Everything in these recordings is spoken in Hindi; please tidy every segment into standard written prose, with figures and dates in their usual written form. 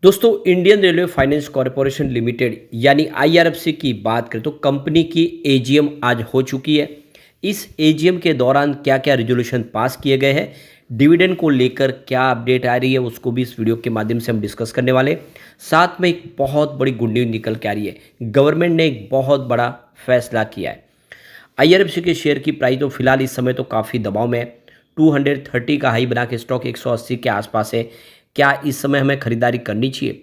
दोस्तों, Indian railway finance corporation limited यानी आईआरएफसी की बात करें तो कंपनी की एजीएम आज हो चुकी है। इस एजीएम के दौरान क्या क्या रेजोल्यूशन पास किए गए हैं, डिविडेंड को लेकर क्या अपडेट आ रही है, उसको भी इस वीडियो के माध्यम से हम डिस्कस करने वाले हैं। साथ में एक बहुत बड़ी गुड न्यूज निकल के आ रही है। गवर्नमेंट ने एक बहुत बड़ा फैसला किया है। आईआरएफसी के शेयर की प्राइस तो फिलहाल इस समय तो काफ़ी दबाव में है। 230 का हाई बना के स्टॉक 180 के आसपास है। क्या इस समय हमें खरीदारी करनी चाहिए?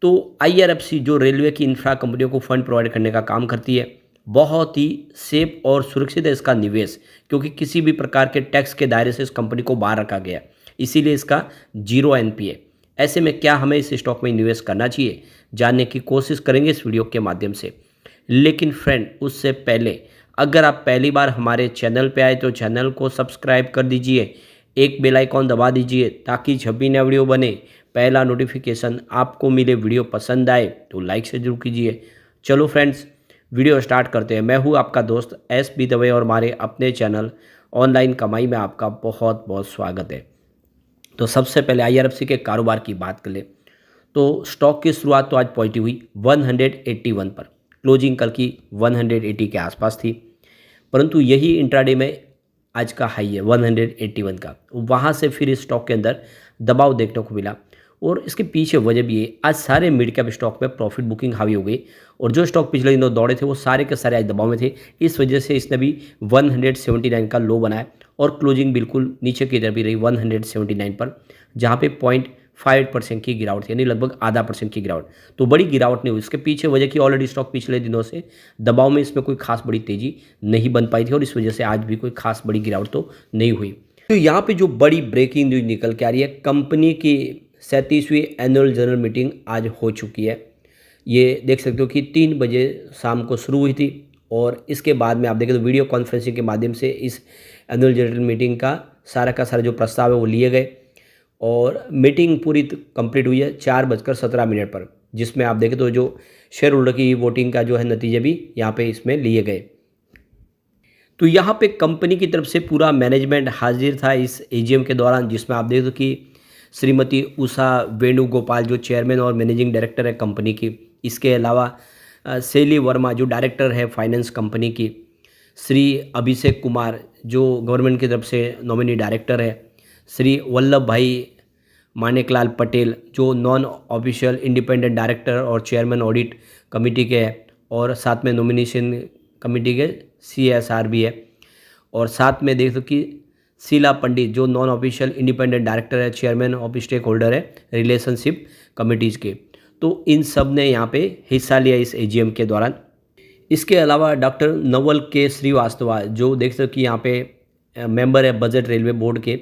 तो आईआरएफसी जो रेलवे की इंफ्रा कंपनियों को फंड प्रोवाइड करने का काम करती है, बहुत ही सेफ और सुरक्षित है इसका निवेश, क्योंकि किसी भी प्रकार के टैक्स के दायरे से इस कंपनी को बाहर रखा गया, इसीलिए इसका जीरो एनपीए। ऐसे में क्या हमें इस स्टॉक में निवेश करना चाहिए, जानने की कोशिश करेंगे इस वीडियो के माध्यम से। लेकिन फ्रेंड, उससे पहले अगर आप पहली बार हमारे चैनल पे आए तो चैनल को सब्सक्राइब कर दीजिए, एक बेल आइकॉन दबा दीजिए ताकि जब भी नया वीडियो बने पहला नोटिफिकेशन आपको मिले। वीडियो पसंद आए तो लाइक से जरूर कीजिए। चलो फ्रेंड्स, वीडियो स्टार्ट करते हैं। मैं हूँ आपका दोस्त एस बी दवे और हमारे अपने चैनल ऑनलाइन कमाई में आपका बहुत बहुत स्वागत है। तो सबसे पहले आईआरएफसी के कारोबार की बात कर ले तो स्टॉक की शुरुआत तो आज पॉजिटिव हुई 181 पर। क्लोजिंग कल की 180 के आसपास थी, परंतु यही इंट्राडे में आज का हाई है 181 का। वहाँ से फिर इस स्टॉक के अंदर दबाव देखने को मिला और इसके पीछे वजह भी है, आज सारे मिड कैप स्टॉक में प्रॉफिट बुकिंग हावी हो गई और जो स्टॉक पिछले दिनों दौड़े थे वो सारे के सारे आज दबाव में थे। इस वजह से इसने भी 179 का लो बनाया और क्लोजिंग बिल्कुल नीचे की तरफ ही रही 179 पर, जहाँ पे 0.5% की गिरावट थी, यानी लगभग आधा % की गिरावट। तो बड़ी गिरावट नहीं हुई। इसके पीछे वजह की ऑलरेडी स्टॉक पिछले दिनों से दबाव में, इसमें कोई खास बड़ी तेजी नहीं बन पाई थी और इस वजह से आज भी कोई खास बड़ी गिरावट तो नहीं हुई। तो यहाँ पे जो बड़ी ब्रेकिंग न्यूज निकल के आ रही है, कंपनी की 37वीं एनुअल जनरल मीटिंग आज हो चुकी है। ये देख सकते हो कि 3 बजे शाम को शुरू हुई थी और इसके बाद में आप देखें तो वीडियो कॉन्फ्रेंसिंग के माध्यम से इस एनुअल जनरल मीटिंग का सारा जो प्रस्ताव है वो लिए गए और मीटिंग पूरी कंप्लीट हुई है 4:17 पर, जिसमें आप देखें तो जो शेयर होल्डर की वोटिंग का जो है नतीजे भी यहाँ पे इसमें लिए गए। तो यहाँ पे कंपनी की तरफ से पूरा मैनेजमेंट हाजिर था इस एजीएम के दौरान, जिसमें आप देख दो कि श्रीमती उषा वेणुगोपाल जो चेयरमैन और मैनेजिंग डायरेक्टर है कंपनी की, इसके अलावा शैली वर्मा जो डायरेक्टर है फाइनेंस कंपनी की, श्री अभिषेक कुमार जो गवर्नमेंट की तरफ से नॉमिनी डायरेक्टर है, श्री वल्लभ भाई मानेकलाल पटेल जो नॉन ऑफिशियल इंडिपेंडेंट डायरेक्टर और चेयरमैन ऑडिट कमेटी के हैं और साथ में नॉमिनेशन कमेटी के CSR भी है, और साथ में देख दो कि शीला पंडित जो नॉन ऑफिशियल इंडिपेंडेंट डायरेक्टर है, चेयरमैन ऑफ स्टेक होल्डर है रिलेशनशिप कमिटीज़ के। तो इन सब ने यहाँ पे हिस्सा लिया इस एजीएम के दौरान। इसके अलावा डॉक्टर नवल के श्रीवास्तवा जो देख सकते हो कि यहाँ पे मेंबर है बजट रेलवे बोर्ड के,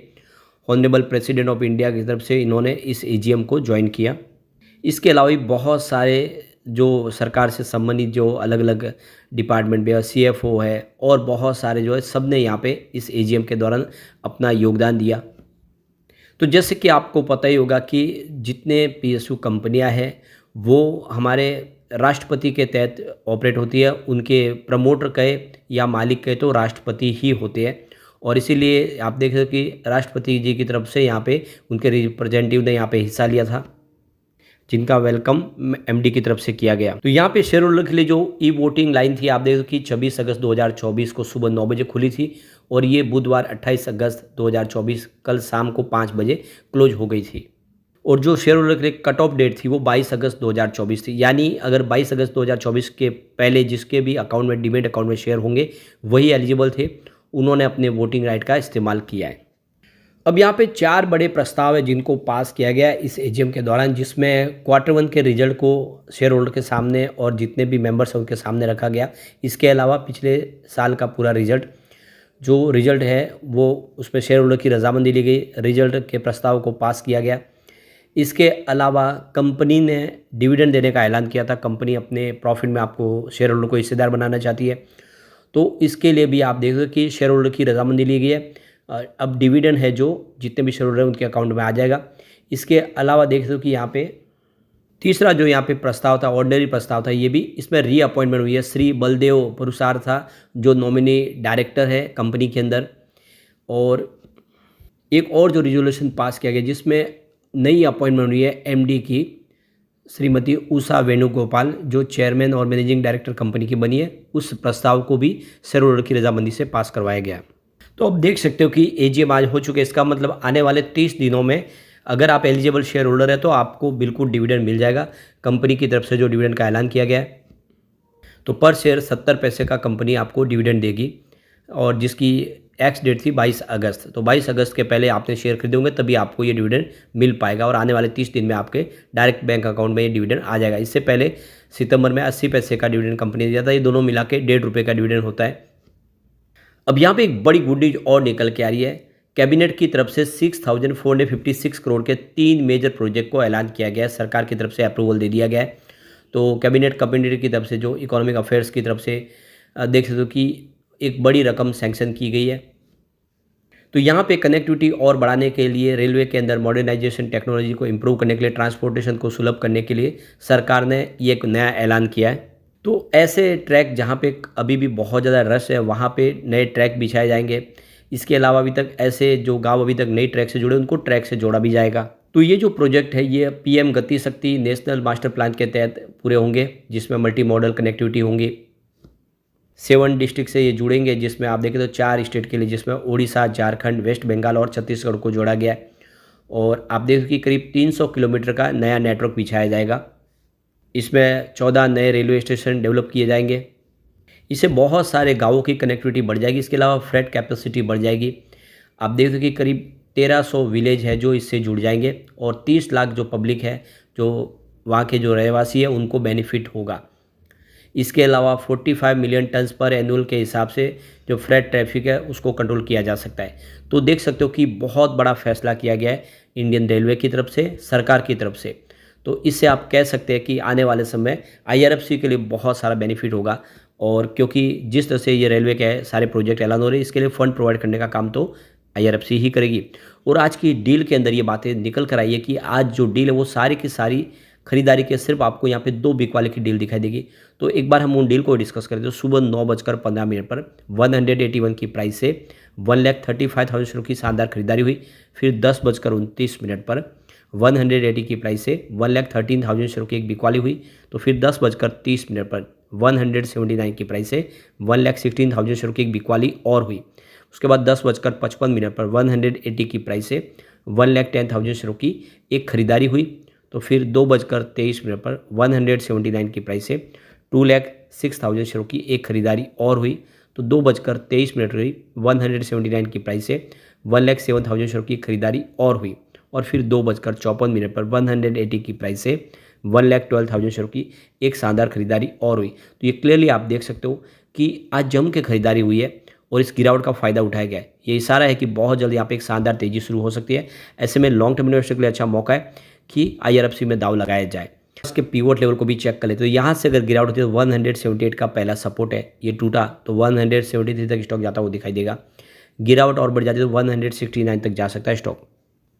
ऑनरेबल प्रेसिडेंट ऑफ इंडिया की तरफ से इन्होंने इस एजीएम को ज्वाइन किया। इसके अलावा भी बहुत सारे जो सरकार से संबंधित जो अलग अलग डिपार्टमेंट भी है, CFO है और बहुत सारे जो है सब ने यहाँ पे इस एजीएम के दौरान अपना योगदान दिया। तो जैसे कि आपको पता ही होगा कि जितने PSU कंपनियां हैं वो हमारे राष्ट्रपति के तहत ऑपरेट होती है। उनके प्रमोटर कहे या मालिक कहे तो राष्ट्रपति ही होते हैं, और इसीलिए आप देख सकते हो कि राष्ट्रपति जी की तरफ से यहाँ पे उनके रिप्रेजेंटेटिव ने यहाँ पे हिस्सा लिया था, जिनका वेलकम MD की तरफ से किया गया। तो यहाँ पे शेयर होल्डर के लिए जो वोटिंग लाइन थी आप देखो कि 26 अगस्त 2024 को सुबह 9 बजे खुली थी और ये बुधवार 28 अगस्त 2024 कल शाम को 5 बजे क्लोज हो गई थी। और जो शेयर होल्डर के लिए कट ऑफ डेट थी वो 22 अगस्त 2024 थी, यानी अगर 22 अगस्त 2024 के पहले जिसके भी अकाउंट में डीमेट अकाउंट में शेयर होंगे वही एलिजिबल थे, उन्होंने अपने वोटिंग राइट का इस्तेमाल किया है। अब यहाँ पे 4 बड़े प्रस्ताव है जिनको पास किया गया इस एजीएम के दौरान, जिसमें Q1 के रिजल्ट को शेयर होल्डर के सामने और जितने भी मेंबर्स हैं उनके सामने रखा गया। इसके अलावा पिछले साल का पूरा रिजल्ट है वो उसमें शेयर होल्डर की रजामंदी ली गई, रिजल्ट के प्रस्ताव को पास किया गया। इसके अलावा कंपनी ने डिविडेंड देने का ऐलान किया था। कंपनी अपने प्रॉफिट में आपको शेयर होल्डर को हिस्सेदार बनाना चाहती है, तो इसके लिए भी आप देख दो कि शेयर होल्डर की रजामंदी ली गई है। अब डिविडेंड है जो जितने भी शेयर होल्डर हैं उनके अकाउंट में आ जाएगा। इसके अलावा देख दो कि यहाँ पे तीसरा जो यहाँ पे प्रस्ताव था, ऑर्डिनरी प्रस्ताव था, ये भी इसमें रीअपॉइंटमेंट हुई है। श्री बलदेव पुरुषार था जो नॉमिनी डायरेक्टर है कंपनी के अंदर, और एक और जो रिजोल्यूशन पास किया गया जिसमें नई अपॉइंटमेंट हुई है MD की श्रीमती उषा वेणुगोपाल जो चेयरमैन और मैनेजिंग डायरेक्टर कंपनी की बनी है, उस प्रस्ताव को भी शेयर होल्डर की रजामंदी से पास करवाया गया। तो अब देख सकते हो कि एजीएम आज हो चुके हैं। इसका मतलब आने वाले 30 दिनों में अगर आप एलिजिबल शेयर होल्डर है तो आपको बिल्कुल डिविडेंड मिल जाएगा कंपनी की तरफ से, जो डिविडेंड का ऐलान किया गया है। तो पर शेयर 70 पैसे का कंपनी आपको डिविडेंड देगी, और जिसकी एक्स डेट थी 22 अगस्त। तो 22 अगस्त के पहले आपने शेयर खरीदे होंगे तभी आपको ये डिविडेंड मिल पाएगा, और आने वाले 30 दिन में आपके डायरेक्ट बैंक अकाउंट में ये डिविडेंड आ जाएगा। इससे पहले सितंबर में 80 पैसे का डिविडेंड कंपनी ने दिया था। ये दोनों मिला के 1.5 रुपये का डिविडेंड होता है। अब यहाँ पे एक बड़ी गुड न्यूज और निकल के आ रही है। कैबिनेट की तरफ से 6,456 करोड़ के 3 मेजर प्रोजेक्ट को ऐलान किया गया है, सरकार की तरफ से अप्रूवल दे दिया गया है। तो कैबिनेट कमेटी की तरफ से, जो इकोनॉमिक अफेयर्स की तरफ से देख सकते हो कि एक बड़ी रकम सैंक्शन की गई है। तो यहाँ पे कनेक्टिविटी और बढ़ाने के लिए, रेलवे के अंदर मॉडर्नाइजेशन टेक्नोलॉजी को इम्प्रूव करने के लिए, ट्रांसपोर्टेशन को सुलभ करने के लिए सरकार ने ये एक नया ऐलान किया है। तो ऐसे ट्रैक जहाँ पे अभी भी बहुत ज़्यादा रश है, वहाँ पे नए ट्रैक बिछाए जाएंगे। इसके अलावा अभी तक ऐसे जो गांव अभी तक नई ट्रैक से जुड़े, उनको ट्रैक से जोड़ा भी जाएगा। तो ये जो प्रोजेक्ट है ये पीएम गति शक्ति नेशनल मास्टर प्लान के तहत पूरे होंगे, जिसमें मल्टी मॉडल कनेक्टिविटी होंगी। 7 डिस्ट्रिक्ट से ये जुड़ेंगे, जिसमें आप देखें तो 4 स्टेट के लिए, जिसमें उड़ीसा, झारखंड, वेस्ट बंगाल और छत्तीसगढ़ को जोड़ा गया है। और आप देखें कि करीब 300 किलोमीटर का नया नेटवर्क बिछाया जाएगा। इसमें 14 नए रेलवे स्टेशन डेवलप किए जाएंगे। इससे बहुत सारे गांवों की कनेक्टिविटी बढ़ जाएगी। इसके अलावा फ्रेट कैपेसिटी बढ़ जाएगी। आप देख सकते कि करीब 1300 विलेज है जो इससे जुड़ जाएंगे, और 30 लाख जो पब्लिक है, जो वहाँ के जो रहवासी है, उनको बेनिफिट होगा। इसके अलावा 45 मिलियन टन्स पर एनुअल के हिसाब से जो फ्रेट ट्रैफिक है उसको कंट्रोल किया जा सकता है। तो देख सकते हो कि बहुत बड़ा फैसला किया गया है इंडियन रेलवे की तरफ से, सरकार की तरफ से। तो इससे आप कह सकते हैं कि आने वाले समय आईआरएफसी के लिए बहुत सारा बेनिफिट होगा। और क्योंकि जिस तरह से ये रेलवे के सारे प्रोजेक्ट ऐलान हो रहे हैं, इसके लिए फ़ंड प्रोवाइड करने का काम तो आईआरएफसी ही करेगी। और आज की डील के अंदर ये बातें निकल कर आई है कि आज जो डील है वो सारी की सारी खरीदारी के सिर्फ आपको यहाँ पे 2 बिक वाले की डील दिखाई देगी। तो एक बार हम उन डील को डिस्कस करें तो सुबह 9:15 पर 181 की प्राइस से 1,35,000 शेयरों की शानदार खरीदारी हुई। फिर 10:29 पर 180 की प्राइस से 1,13,000 शेयरों की एक बिकवाली हुई। तो फिर 10:30 पर 179 की प्राइस से 1,16,000 शेयरों की एक बिकवाली और हुई। उसके बाद 10:55 पर 180 की प्राइस से 1,10,000 शेयरों की एक खरीदारी हुई। तो फिर 2:23 पर 179 की प्राइस से 2,06,000 शेयरों की एक खरीदारी और हुई। तो 2:23 हुई 179 की प्राइस से 1,07,000 शेयरों की खरीदारी और हुई। और फिर 2:54 पर 180 की प्राइस से 1,12,000 शेयरों की एक शानदार खरीदारी और हुई। तो ये क्लियरली आप देख सकते हो कि आज जम के खरीदारी हुई है और इस गिरावट का फायदा उठाया गया है। ये इशारा है कि बहुत जल्दी यहाँ पे एक शानदार तेजी शुरू हो सकती है। ऐसे में लॉन्ग टर्म इन्वेस्टर के लिए अच्छा मौका है कि आईआरएफसी में दाव लगाया जाए। इसके पिवट लेवल को भी चेक कर ले तो यहाँ से अगर गिरावट होती है तो 178 का पहला सपोर्ट है, ये टूटा तो 173 तक स्टॉक जाता हुआ दिखाई देगा। गिरावट और बढ़ जाती है तो 169 तक जा सकता है स्टॉक।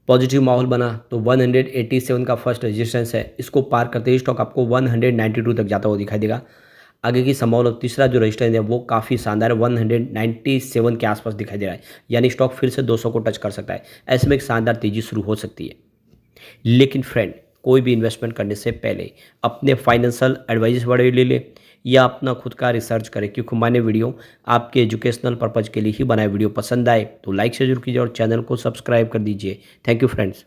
पॉजिटिव माहौल बना तो 187 का फर्स्ट रेजिस्टेंस है, इसको पार करते ही स्टॉक आपको 192 तक जाता हुआ दिखाई देगा। आगे की संभावना तीसरा जो रेजिस्टेंस है वो काफ़ी शानदार है, 197 के आसपास दिखाई दे रहा है, यानी स्टॉक फिर से 200 को टच कर सकता है। ऐसे में एक शानदार तेजी शुरू हो सकती है। लेकिन फ्रेंड, कोई भी इन्वेस्टमेंट करने से पहले अपने फाइनेंशियल एडवाइस बड़े ले ले या अपना खुद का रिसर्च करें, क्योंकि मैंने वीडियो आपके एजुकेशनल पर्पज़ के लिए ही बनाए। वीडियो पसंद आए तो लाइक से जरूर कीजिए और चैनल को सब्सक्राइब कर दीजिए। Thank you friends.